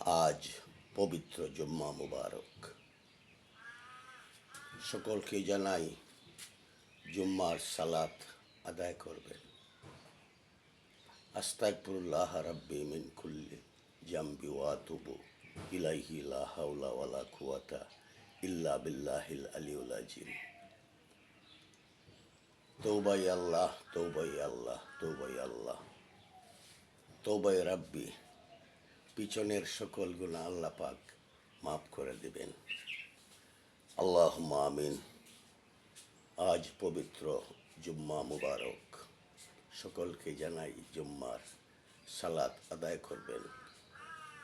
আজ পবিত্র জুম্মা মুবারক। সকলকে জানাই জুম্মার সালাত আদায় করবেন। আস্তাগফিরুল্লাহ রাব্বি মিন কুল্লি জামবি ওয়া আতুবু ইলাইহি লা হাওলা ওয়ালা কুওয়াতা ইল্লা বিল্লাহিল আলিয়্যিল আযীম। তওবাই আল্লাহ, তওবাই আল্লাহ, তওবাই আল্লাহ, তওবাই রাব্বি। পিছনের সকল গুনাহ আল্লাহ পাক মাফ করে দিবেন। আল্লাহুম্মা আমিন। আজ পবিত্র জুম্মা মুবারক। সকলকে জানাই জুম্মার সালাত আদায় করবেন।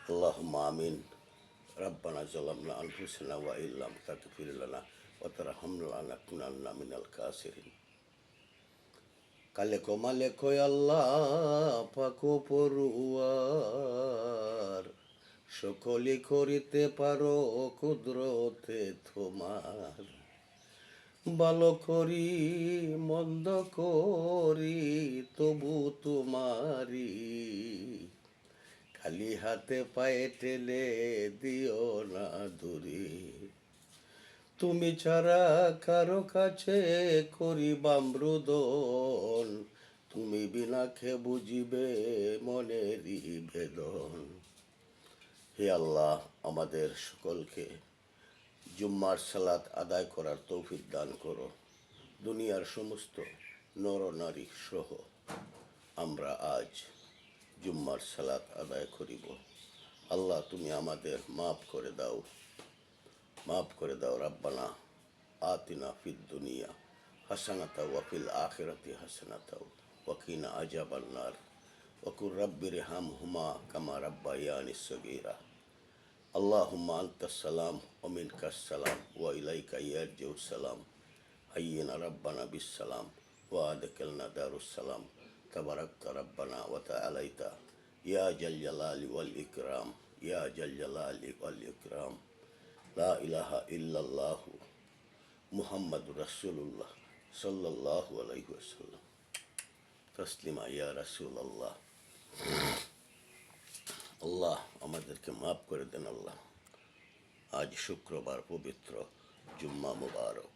আল্লাহুম্মা আমিন। রাব্বানা যালামনা আনফুসানা ওয়া ইল্লাম তাগফির লানা ওয়া তারহামনা লানাকুনান্না মিনাল কাসিরিন। কালেকো মালেকো আল্লাহ পাকো পড়ুয়ার, সকলে করিতে পারো কুদরতে তোমার। ভালো করি মন্দ করি তবু তোমারি, খালি হাতে পায়ে টেলে দিও না দূরে। তুমি ছাড়া কারো কাছে করিবাম রুদন, তুমি বিনা খে বুঝিবে মনেরই বেদন। হে আল্লাহ, আমাদের সকলকে জুম্মার সালাত আদায় করার তৌফিক দান করো। দুনিয়ার সমস্ত নর নারী সহ আমরা আজ জুম্মার সালাত আদায় করিব। আল্লাহ, তুমি আমাদের মাফ করে দাও, মাফ করে দাও। রাব্বানা আতিনা ফিদ দুনিয়া হাসানাতা ওয়া ফিল আখিরাতি হাসানাতা ওয়া কিনা আযাবান নার ওয়া কুর রাব্বিরহামহুমা কামা রাব্বায়ানি সগীরা। আল্লাহুম্মা আনতাস সালাম ওয়া মিনকাস সালাম ওয়া ইলাইকা ইয়ারজিউস সালাম। হাইয়িনা রাব্বানা বিস সালাম ওয়া আদখিলনা দারুস সালাম। তাবারাকতা রাব্বানা ওয়া তাআলাইতা ইয়া জাল জালালি ওয়াল ইকরাম, ইয়া জাল জালালি ওয়াল ইকরাম। লা ইলাহা ইল্লাল্লাহু মুহাম্মাদুর রাসূলুল্লাহ সাল্লাল্লাহু আলাইহি ওয়াসাল্লাম। তাসলিমা ইয়া রাসূলুল্লাহ। আল্লাহ, আমাদেরকে মাফ করে দেন আল্লাহ। আজ শুক্রবার, পবিত্র জুম্মা মুবারক।